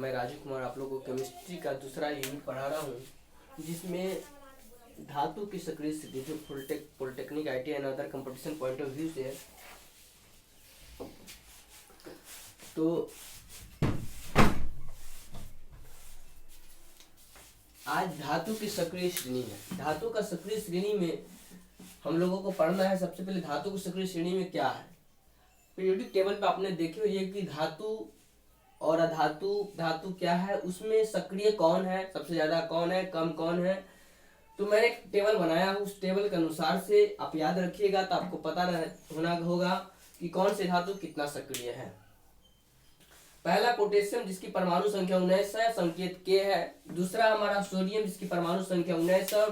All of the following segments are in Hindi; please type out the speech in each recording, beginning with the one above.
मैं राजीव कुमार आप लोगों को केमिस्ट्री का दूसरा यूनिट पढ़ा रहा हूँ, जिसमें धातु की सक्रिय स्थिति जो polytechnic IIT and other competition point of view से है। तो आज धातु की सक्रिय श्रेणी है। धातु का सक्रिय श्रेणी में हम लोगों को पढ़ना है। सबसे पहले धातु की सक्रिय श्रेणी में क्या है। पीरियोडिक टेबल पे आपने देखे हुए कि धातु और अधातु, धातु क्या है, उसमें सक्रिय कौन है, सबसे ज्यादा कौन है, कम कौन है। तो मैंने एक टेबल बनाया, उस टेबल के अनुसार से आप याद रखिएगा तो आपको पता होना होगा कि कौन से धातु कितना सक्रिय है। पहला पोटेशियम जिसकी परमाणु संख्या 19 है, संकेत K है। दूसरा हमारा सोडियम जिसकी परमाणु संख्या 19 है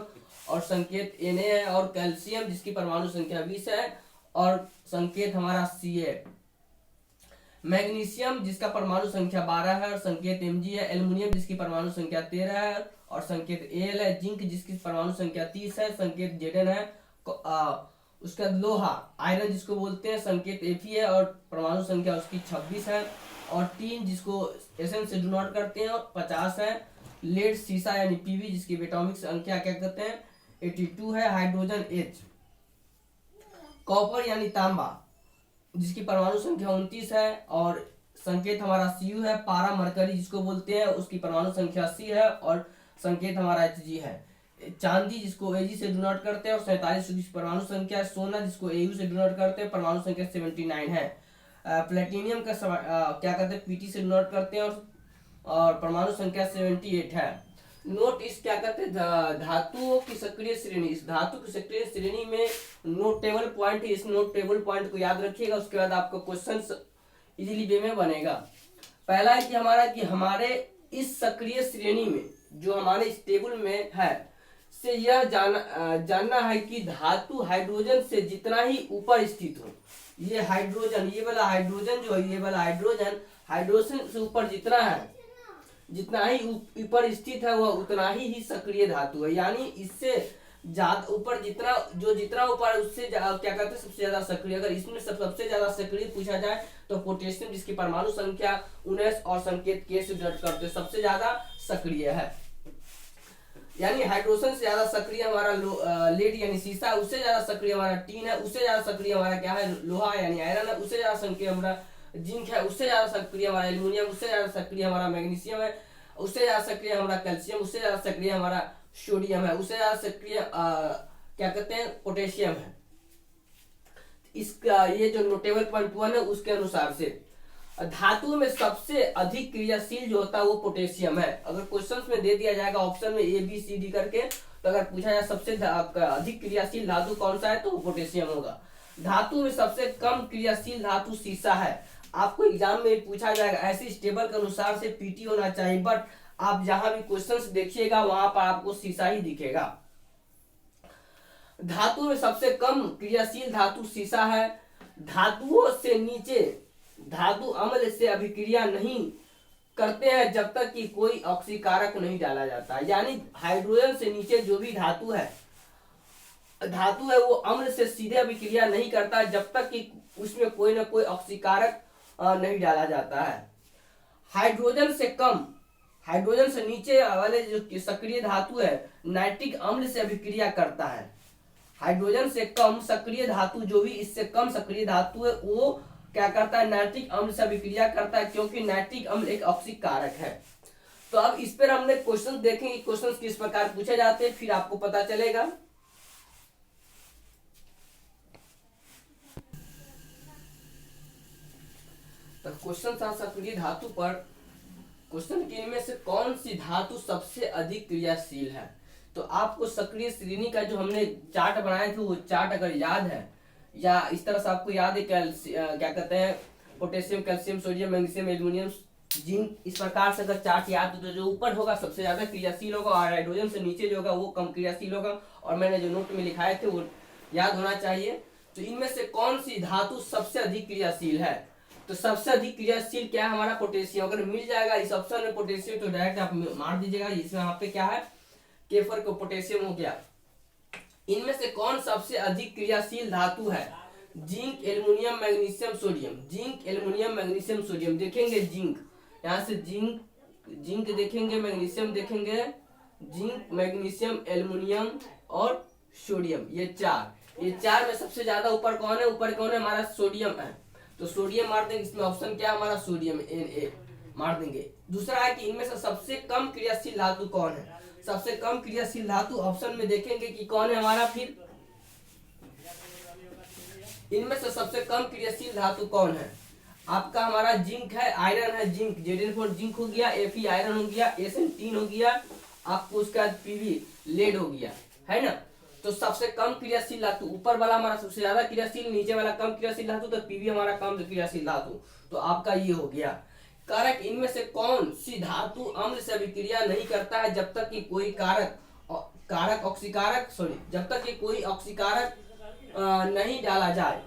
और संकेत Na है। और कैल्शियम जिसकी परमाणु संख्या 20 है और संकेत हमारा C है। मैग्नीशियम जिसका परमाणु संख्या 12 है और संकेत Mg है। एल्युमिनियम जिसकी परमाणु संख्या 13 है और संकेत Al है। जिंक जिसकी परमाणु संख्या 30 है, संकेत Zn है। उसका लोहा आयरन जिसको बोलते हैं, संकेत Fe है और परमाणु संख्या उसकी 26 है। और टीन जिसको Sn से डिनोट करते हैं 50 है। लेड सीसा यानी Pb जिसकी एटॉमिक संख्या क्या कहते हैं 82 है। Hydrogen H। कॉपर यानी तांबा जिसकी परमाणु संख्या 29 है और संकेत हमारा Cu है। पारा मरकरी जिसको बोलते हैं उसकी परमाणु संख्या 80 है और संकेत हमारा Hg है। चांदी जिसको Ag से डिनोट करते हैं और 47 की परमाणु संख्या। सोना जिसको Au से डिनोट करते हैं, परमाणु संख्या 79 है। प्लेटिनियम का क्या कहते हैं Pt से डिनोट करते हैं और परमाणु संख्या 78 है। नोट इस क्या कहते हैं धातुओं की सक्रिय श्रेणी। इस धातु की सक्रिय श्रेणी में नोट टेबल पॉइंट है। इस नोट टेबल पॉइंट को याद रखिएगा, उसके बाद आपका क्वेश्चन इजीली वे में बनेगा। पहला है कि हमारे इस सक्रिय श्रेणी में जो हमारे इस टेबल में है से यह जानना है कि धातु हाइड्रोजन से जितना ही ऊपर स्थित हो, ये हाइड्रोजन, ये वाला हाइड्रोजन जो है, ये वाला हाइड्रोजन से ऊपर जितना ही ऊपर स्थित है वह उतना ही सक्रिय धातु है। यानी इससे ज्यादा ऊपर जितना ऊपर है उससे क्या कहते हैं सबसे ज्यादा सक्रिय। अगर इसमें सबसे ज्यादा सक्रिय पूछा जाए तो पोटेशियम जिसकी परमाणु संख्या 19 और संकेत K से डिनोट करते सबसे ज्यादा सक्रिय है। यानी हाइड्रोजन से ज्यादा सक्रिय हमारा लेड यानी सीसा, उससे ज्यादा सक्रिय हमारा टीन है, उससे ज्यादा सक्रिय हमारा क्या है लोहा यानी आयरन है, उससे ज्यादा सक्रिय हमारा जिंक है, उससे ज्यादा सक्रिय हमारा एल्युमिनियम, उससे ज्यादा सक्रिय हमारा मैग्नीशियम है, उससे ज्यादा सक्रिय हमारा कैल्शियम, उससे ज्यादा सक्रिय हमारा सोडियम है, उससे ज्यादा सक्रिय क्या कहते हैं पोटेशियम है। इसका ये जो टेबल पॉइंट 1 है उसके अनुसार से धातु में सबसे अधिक क्रियाशील जो होता है वो पोटेशियम है। अगर क्वेश्चंस में दे दिया जाएगा ऑप्शन में ABCD करके, तो अगर पूछा जाए सबसे अधिक क्रियाशील धातु कौन सा है तो वो पोटेशियम होगा। धातु में सबसे कम क्रियाशील धातु सीसा है। आपको एग्जाम में पूछा जाएगा, ऐसे टेबल के अनुसार से PT होना चाहिए, बट आप जहां भी क्वेश्चंस देखिएगा वहां पर आपको सीसा ही दिखेगा। धातु में सबसे कम क्रियाशील धातु सीसा है। धातुओं से नीचे धातु अम्ल से अभिक्रिया नहीं करते हैं जब तक कि कोई ऑक्सीकारक नहीं डाला जाता। यानी हाइड्रोजन से नीचे जो भी धातु है वो अम्ल से सीधे अभिक्रिया नहीं करता जब तक कि उसमें कोई ना कोई ऑक्सीकारक नहीं डाला जाता है। हाइड्रोजन से नीचे वाले जो सक्रिय धातु है नाइट्रिक अम्ल से अभिक्रिया करता है। हाइड्रोजन से कम सक्रिय धातु जो भी इससे कम सक्रिय धातु है वो क्या करता है नाइट्रिक अम्ल से अभिक्रिया करता है, क्योंकि नाइट्रिक अम्ल एक ऑक्सीकारक है। तो अब इस पर हमने क्वेश्चन देखेंगे, क्वेश्चन किस प्रकार पूछे जाते हैं फिर आपको पता चलेगा। तो क्वेश्चन था सक्रिय धातु पर। क्वेश्चन के इनमें से कौन सी धातु सबसे अधिक क्रियाशील है। तो आपको सक्रिय श्रेणी का जो हमने चार्ट बनाए थे वो चार्ट अगर याद है या इस तरह से आपको याद है क्या कहते हैं potassium, calcium, sodium, magnesium, aluminium, zinc, इस प्रकार से अगर चार्ट याद हो तो जो ऊपर होगा सबसे ज्यादा क्रियाशील होगा और हाइड्रोजन से नीचे जो होगा वो कम क्रियाशील होगा। और मैंने जो नोट में लिखाए थे वो याद होना चाहिए। तो इनमें से कौन सी धातु सबसे अधिक क्रियाशील है। तो सबसे अधिक क्रियाशील क्या है हमारा पोटेशियम। अगर मिल जाएगा इस ऑप्शन में पोटेशियम तो डायरेक्ट आप मार दीजिएगा। इसमें यहाँ पे क्या है केफर को पोटेशियम हो गया। इनमें से कौन सबसे अधिक क्रियाशील धातु है। Zinc, aluminium, magnesium, sodium. Zinc, aluminium, magnesium, sodium. देखेंगे जिंक, यहाँ से जिंक जिंक देखेंगे, मैग्नीशियम देखेंगे, जिंक, मैग्नीशियम, एल्युमिनियम और सोडियम, ये चार में सबसे ज्यादा ऊपर कौन है? ऊपर कौन है? हमारा सोडियम है, तो सोडियम मार देंगे। इसमें ऑप्शन क्या है हमारा? सोडियम, Na मार देंगे। दूसरा है कि इनमें से सबसे कम क्रियाशील धातु कौन है? सबसे कम क्रियाशील धातु ऑप्शन में देखेंगे कि कौन है हमारा। फिर इनमें से सबसे कम क्रियाशील धातु कौन है? आपका हमारा जिंक है, आयरन है, जिंक Zn4 जिंक हो गया, Fe आयरन हो गया, Sn3 हो गया, आपको उसका Pb लेड हो गया, है ना। तो सबसे कम क्रियाशील धातु, ऊपर वाला हमारा सबसे ज्यादा क्रियाशील, नीचे वाला कम क्रियाशील धातु, तो Pb हमारा कम क्रियाशील धातु, तो आपका ये हो गया। कारक, इनमें से कौन सी धातु अम्ल से अभिक्रिया नहीं करता है जब तक कि कोई जब तक कि कोई ऑक्सीकारक नहीं डाला जाए,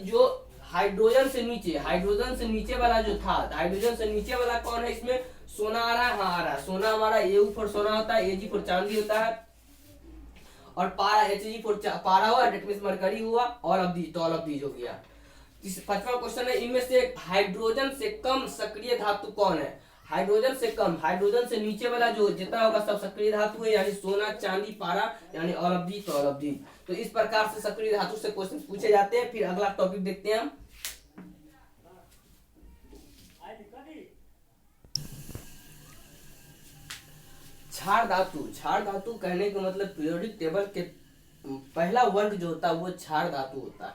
जो हाइड्रोजन से नीचे वाला जो था, हाइड्रोजन से नीचे वाला कौन है? इसमें सोना आ रहा है, हाँ आ रहा है सोना, हमारा Au फॉर सोना होता है, Ag फॉर चांदी होता है, और पारा Hg फॉर पारा हुआ, डेट मींस मरकरी हुआ, ऑल ऑफ दीज हो गया। पांचवा क्वेश्चन है, इनमें से हाइड्रोजन से कम सक्रिय धातु कौन है? हाइड्रोजन से कम, हाइड्रोजन से नीचे वाला जो जितना होगा सब सक्रिय धातु है, यानी सोना, चांदी, पारा, यानी ऑल ऑफ दीज। तो इस प्रकार से सक्रिय धातु से क्वेश्चन पूछे जाते हैं। फिर अगला टॉपिक देखते हैं हम। क्षार धातु कहने का मतलब पीरियोडिक टेबल के पहला वर्ग जो होता है वो क्षार धातु होता है।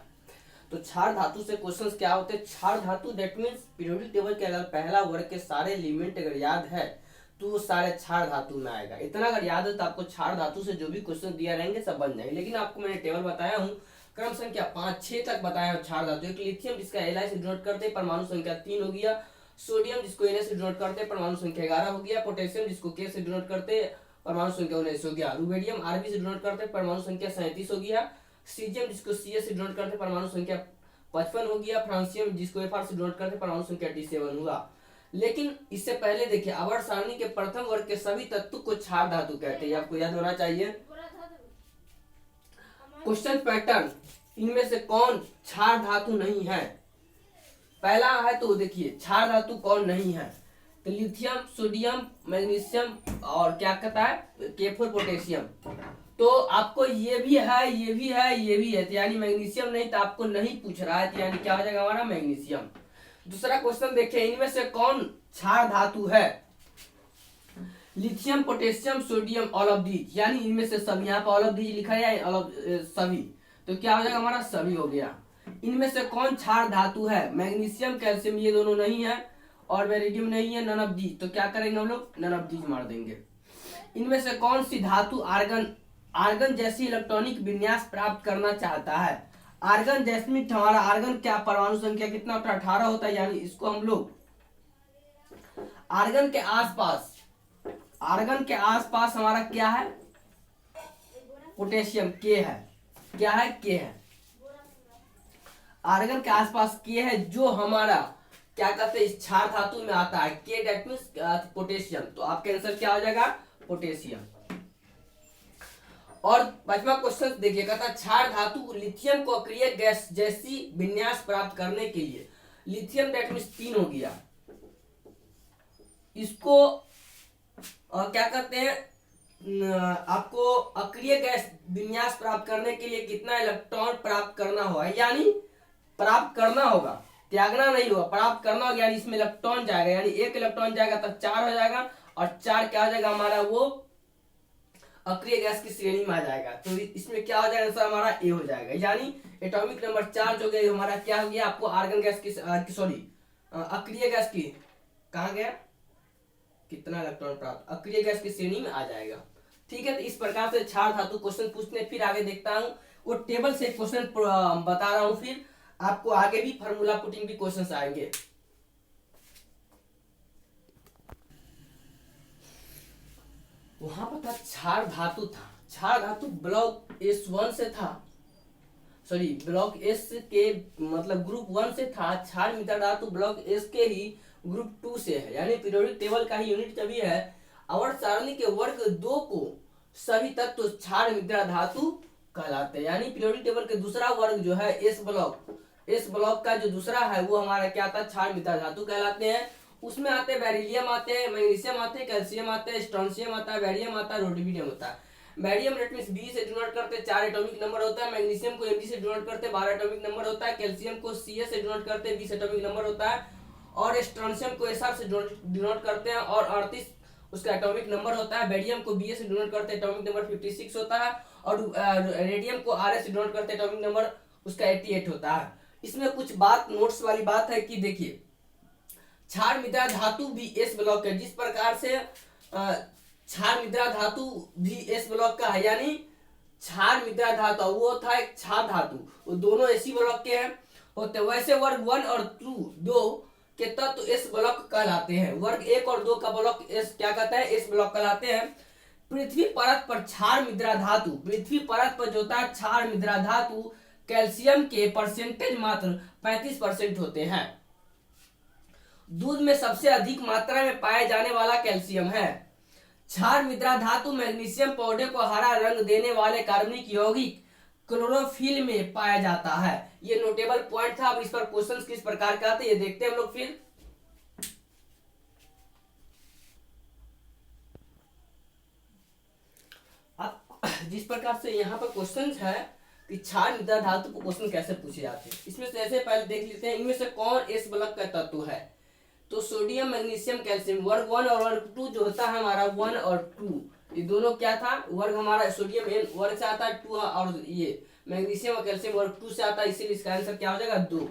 तो क्षार धातु से क्वेश्चंस क्या होते हैं? क्षार धातु दैट मींस पीरियोडिक टेबल के अगर पहला वर्ग के सारे एलिमेंट अगर याद है तो वो सारे क्षार धातु में आएगा। इतना अगर याद है तो आपको क्षार धातु से जो भी क्वेश्चन दिया रहेंगे सब बन जाएंगे। लेकिन आपको मैंने टेबल बताया हूँ, क्रम संख्या 5-6 तक बताया हूँ क्षार धातु। एक लिथियम जिसका Li से डिनोट करते हैं, परमाणु संख्या 3 हो गया। सोडियम जिसको Na से डिनोट करते हैं, परमाणु संख्या 11 हो गया। पोटेशियम जिसको K से डिनोट करते हैं, परमाणु संख्या 19 हो गया। रुबेडियम Rb से डिनोट करते हैं, परमाणु संख्या 37 हो गया। सीजियम जिसको Ca से डिनोट करते हैं, परमाणु संख्या 55 हो गया। फ्रांसियम जिसको Fr से डिनोट करते हैं, परमाणु संख्या 87 हुआ। लेकिन इससे पहले देखिए, आवर्त सारणी के प्रथम वर्ग के सभी तत्व को क्षार धातु कहते हैं, आपको याद होना चाहिए। क्वेश्चन पैटर्न, इनमें से कौन क्षार धातु नहीं है? पहला है तो देखिए क्षार धातु कौन नहीं है, तो लिथियम, सोडियम, मैग्नीशियम और क्या कहता है K4 पोटेशियम। तो आपको ये भी है, ये भी है, ये भी है, तो यानी मैग्नीशियम नहीं, तो आपको नहीं पूछ रहा है, तो यानी क्या हो जाएगा हमारा मैग्नीशियम। दूसरा क्वेश्चन देखिए, इनमें से कौन क्षार धातु है? Lithium, potassium, sodium, all of these, यानी इनमें से सब। यहाँ पर ऑल ऑफ दीज लिखा है, ऑल ऑफ सभी, तो क्या हो जाएगा हमारा सभी हो गया। इनमें से कौन क्षार धातु है? मैग्नीशियम, कैल्शियम ये दोनों नहीं है, और बेरिडियम नहीं है, नन ऑफ दीज। तो क्या करेंगे हम लोग? नन ऑफ दीज मार देंगे। इनमें से कौन सी धातु आर्गन जैसी इलेक्ट्रॉनिक विन्यास प्राप्त करना चाहता है? आर्गन जैसे हमारा आर्गन क्या परमाणु संख्या कितना होता है? 18 होता है, यानी इसको हम लोग आर्गन के आसपास हमारा क्या है? पोटेशियम K है, क्या है? K है। आर्गन के आसपास K है, जो हमारा क्या कहते हैं इस क्षार धातु में आता है, K दैट मींस पोटेशियम। तो आपका आंसर क्या हो जाएगा? पोटेशियम। और पांचवा क्वेश्चन देखिए, कहता क्षार धातु लिथियम को अक्रिय गैस जैसी विन्यास प्राप्त करने के लिए, लिथियम दैट मींस 3 हो गया, इसको क्या कहते हैं, आपको अक्रिय गैस विन्यास प्राप्त करने के लिए कितना इलेक्ट्रॉन प्राप्त करना होगा? यानी प्राप्त करना होगा, त्यागना नहीं होगा, प्राप्त करना होगा। यानी इसमें इलेक्ट्रॉन जाएगा, यानी 1 इलेक्ट्रॉन जाएगा तब 4 हो जाएगा, और 4 क्या हो जाएगा हमारा? वो अक्रिय गैस की श्रेणी में आ जाएगा। तो इसमें क्या हो जाएगा आंसर हमारा? ए हो जाएगा। यानी एटॉमिक नंबर 4 जो गया हमारा क्या हो गया? आपको आर्गन गैस की अक्रिय गैस की, कहा गया कितना इलेक्ट्रॉन प्राप्त, अक्रिय गैस की श्रेणी में आ जाएगा। ठीक है, तो इस प्रकार से क्षार धातु क्वेश्चन पूछते हैं। फिर आगे देखता हूँ, वो टेबल से क्वेश्चन बता रहा हूँ, फिर आपको आगे भी फार्मूला पुटिंग भी क्वेश्चन आएंगे। वहां पर था क्षार धातु था, क्षार धातु ब्लॉक S1 से था, सॉरी ब्लॉक S के मतलब ग्रुप 1 से था। क्षार मित्र धातु ब्लॉक S के ही ग्रुप 2 से है, यानी पीरियोडिक टेबल का ही यूनिट तभी है। आवर्त सारणी के वर्ग 2 को सभी तत्व क्षार मित्र धातु कहलाते हैं। यानी पीरियोडिक टेबल के दूसरा वर्ग जो है S ब्लॉक का जो दूसरा है वो हमारा क्या था? क्षार मित्र धातु कहलाते हैं। उसमें आते हैं बेरिलियम आते हैं, मैग्नीशियम आते हैं, कैल्शियम आते हैं, स्ट्रोंशियम आता है, बैरियम आता है, रोडियम होता है। बैरियम रेट में बी से डिनोट करते हैं, 4 एटॉमिक नंबर होता है। मैग्नीशियम को एमजी से डिनोट करते हैं, 12 एटॉमिक नंबर होता है। कैल्शियम को सीएस से डिनोट करते हैं, 20 एटॉमिक नंबर होता है। और स्ट्रोंशियम को एसआर से डिनोट करते हैं और 38 उसका एटॉमिक नंबर होता है। बेरियम को बीए से डिनोट करते हैं, एटॉमिक नंबर 56 होता है। और रेडियम को आरएस से डिनोट करते हैं, एटॉमिक नंबर उसका 88 होता है। इसमें कुछ बात नोट्स वाली बात है कि देखिए, क्षार मृदा धातु भी एस ब्लॉक है। जिस प्रकार से क्षार मृदा धातु भी एस ब्लॉक का है, यानी क्षार मृदा धातु वो था एक क्षार धातु, वो दोनों एसी ब्लॉक के हैं होते, वैसे वर्ग 1 और 2 के तत्व एस ब्लॉक कहलाते हैं। वर्ग 1 और 2 का ब्लॉक एस क्या कहता है, एस ब्लॉक कहलाते हैं। पृथ्वी परत पर क्षार मृदा धातु, पृथ्वी परत पर जो होता है क्षार मृदा धातु, कैल्शियम के परसेंटेज मात्र 35% होते हैं। दूध में सबसे अधिक मात्रा में पाए जाने वाला कैल्शियम है। क्षार मृदा धातु मैग्नीशियम पौधे को हरा रंग देने वाले कार्बनिक यौगिक क्लोरोफिल में पाया जाता है। ये नोटेबल पॉइंट था। अब इस पर क्वेश्चंस किस प्रकार के आते हैं ये देखते हैं हम लोग। फिर अब जिस प्रकार से यहाँ पर क्वेश्चंस है कि क्षार मृदा धातु पर क्वेश्चन कैसे पूछे जाते हैं, इसमें से ऐसे पहले देख लेते हैं इनमें से कौन एस ब्लॉक का तत्व है। तो सोडियम, मैग्नीशियम, कैल्शियम, वर्ग 1 और वर्ग 2 जो होता है हमारा 1 और 2, ये दोनों क्या था, वर्ग हमारा सोडियम एन वर्ग से आता है 2, और ये मैग्नीशियम और कैल्शियम वर्ग 2 से आता है, इसीलिए इसका आंसर क्या हो जाएगा 2,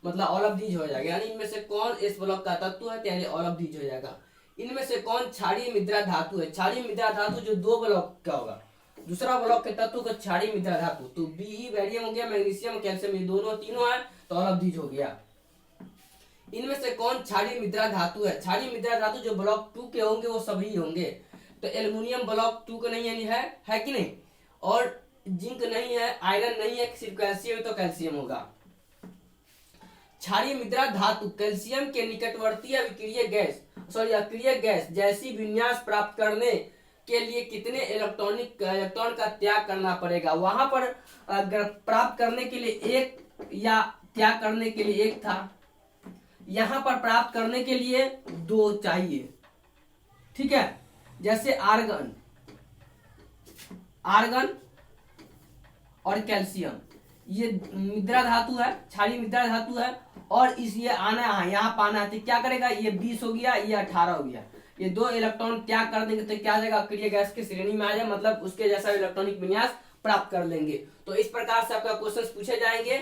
मतलब ऑल ऑफ दीज हो जाएगा। यानी इनमें से कौन एस ब्लॉक का तत्व है, यानी ऑल ऑफ दीज हो जाएगा। इनमें से कौन क्षारीय मृदा धातु है, क्षारीय मृदा धातु जो 2 ब्लॉक का होगा, दूसरा ब्लॉक के तत्व का क्षारीय मृदा धातु, तो बी बैरियम हो गया, मैग्नीशियम कैल्शियम, ये दोनों तीनों है, तो ऑल ऑफ दीज हो गया। इनमें से कौन क्षारीय मृदा धातु है, क्षारीय मृदा धातु जो ब्लॉक 2 के होंगे वो सभी होंगे। तो एल्युमिनियम ब्लॉक 2 का नहीं है कि नहीं, और जिंक नहीं है, आयरन नहीं है, सिर्फ कैल्शियम, तो कैल्शियम होगा। क्षारीय मृदा धातु कैल्शियम के निकटवर्ती अक्रिय गैस जैसी विन्यास प्राप्त करने के लिए कितने इलेक्ट्रॉन का त्याग करना पड़ेगा। वहां पर प्राप्त करने के लिए 1 या त्याग करने के लिए 1 था, यहां पर प्राप्त करने के लिए 2 चाहिए। ठीक है, जैसे आर्गन और कैल्शियम, ये मृदा धातु है, क्षारीय मृदा धातु है, और इस ये आना है, यहाँ पाना है, तो क्या करेगा, ये 20 हो गया, ये 18 हो गया, ये 2 इलेक्ट्रॉन त्याग कर देंगे तो क्या आ जाएगा, अक्रिय गैस की श्रेणी में आ जाए, मतलब उसके जैसा इलेक्ट्रॉनिक विन्यास प्राप्त कर लेंगे। तो इस प्रकार से आपका क्वेश्चन पूछे जाएंगे।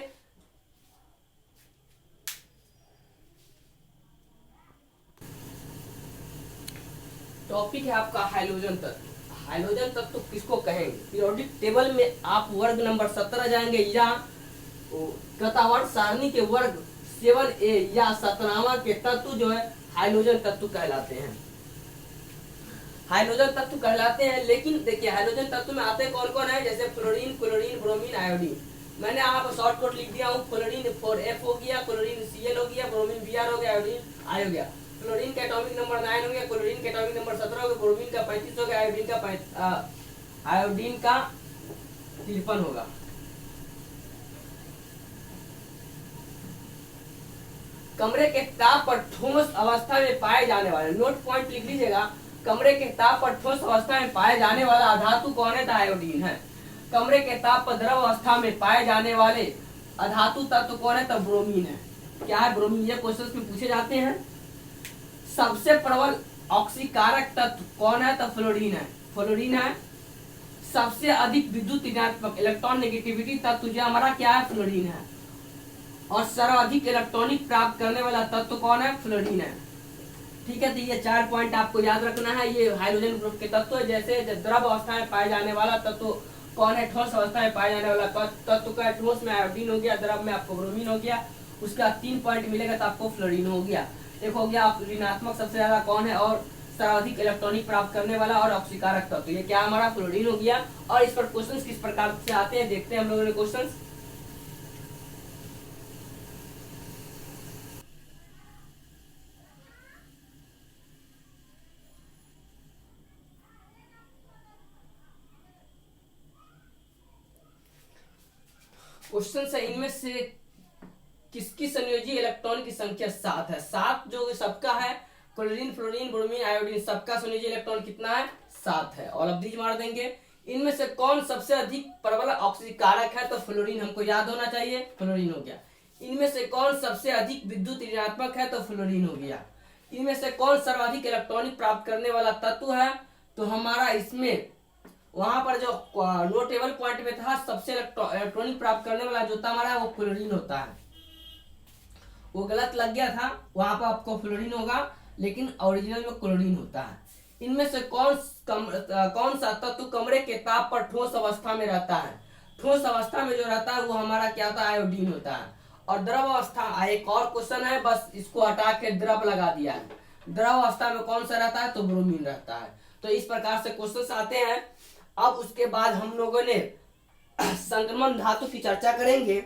टॉपिक है आपका हाइड्रोजन तत्व। हाइड्रोजन तत्व किसको कहेंगे, पीरियोडिक टेबल में आप वर्ग नंबर 17 जाएंगे, या कथावर्त सारणी के वर्ग 7A या 17वां के तत्व जो है हाइड्रोजन तत्व कहलाते हैं। हाइड्रोजन तत्व कहलाते हैं, लेकिन देखिए हाइड्रोजन तत्व में आते कौन कौन है, जैसे फ्लोरीन, क्लोरीन, ब्रोमीन, आयोडीन। मैंने आप शॉर्टकट लिख दिया हूँ, फ्लोरीन 4F हो गया, क्लोरीन Cl हो गया, ब्रोमीन Br हो गया, आयोडीन I हो गया। फ्लोरीन का एटॉमिक नंबर 9 हो गया, क्लोरीन का एटॉमिक नंबर 17 हो गया, ब्रोमीन का 35 हो गया, आयोडीन का 53 होगा। कमरे के ताप पर ठोस अवस्था में पाए जाने वाले, नोट पॉइंट लिख लीजिएगा, कमरे के ताप पर ठोस अवस्था में पाए जाने वाला अधातु कौन है, तो आयोडीन है। कमरे के ताप पर द्रव अवस्था में पाए जाने वाले अधातु तत्व कौन है, तो ब्रोमीन है। क्या है ब्रोमीन, ये क्वेश्चन में पूछे जाते हैं। सबसे प्रबल ऑक्सीकारक तत्व कौन है, तो फ्लोरीन है। सबसे अधिक विद्युत ऋणात्मक इलेक्ट्रॉन नेगेटिविटी तत्व जो हमारा क्या है, फ्लोरीन है। और सर्वाधिक इलेक्ट्रॉनिक प्राप्त करने वाला तत्व कौन है, फ्लोरीन है। ठीक है, तो ये 4 पॉइंट आपको याद रखना है। ये हाइड्रोजन ग्रुप के तत्व है। जैसे द्रव अवस्था में पाए जाने वाला तत्व कौन है, ठोस अवस्था में पाए जाने वाला तत्व का, ठोस में आयोडीन हो गया, द्रव में आपको ब्रोमीन हो गया, उसका 3 पॉइंट मिलेगा तो आपको फ्लोरीन हो गया। एक हो गया ऋणात्मक सबसे ज्यादा कौन है, और सर्वाधिक इलेक्ट्रॉनिक प्राप्त करने वाला और ऑक्सीकारक तत्व, ये क्या हमारा फ्लोरीन हो गया। और इस पर क्वेश्चंस किस प्रकार से आते हैं देखते हैं हम लोगों ने क्वेश्चंस। क्वेश्चन है इनमें से किसकी संयोजी इलेक्ट्रॉन की संख्या 7 है। 7 जो सबका है, क्लोरीन, फ्लोरीन, ब्रोमीन, आयोडीन सबका संयोजी इलेक्ट्रॉन कितना है? 7 है। और अब दीज मार देंगे। इनमें से कौन सबसे अधिक प्रबल ऑक्सीजन कारक है? तो फ्लोरीन हमको याद होना चाहिए, फ्लोरीन हो गया। इनमें से कौन सबसे अधिक विद्युत ऋणात्मक है? तो फ्लोरीन हो गया। इनमें से कौन सर्वाधिक इलेक्ट्रॉनिक प्राप्त करने वाला तत्व है? तो हमारा इसमें वहां पर जो नोटेबल पॉइंट में था, सबसे इलेक्ट्रॉनिक प्राप्त करने वाला जो हमारा वो क्लोरीन होता है। वो गलत लग गया था, वहां पर आपको फ्लोरीन होगा, लेकिन ओरिजिनल में क्लोरीन होता है। इनमें से कौन सा तत्व कमरे के ताप पर ठोस अवस्था में रहता है? ठोस अवस्था में जो रहता है वो हमारा क्या होता है? आयोडीन होता है। और द्रव अवस्था, एक और क्वेश्चन है, बस इसको हटा के द्रव लगा दिया है। द्रव अवस्था में कौन सा रहता है? तो ब्रोमीन रहता है। तो इस प्रकार से क्वेश्चन आते हैं। अब उसके बाद हम लोगों ने संक्रमण धातु की चर्चा करेंगे।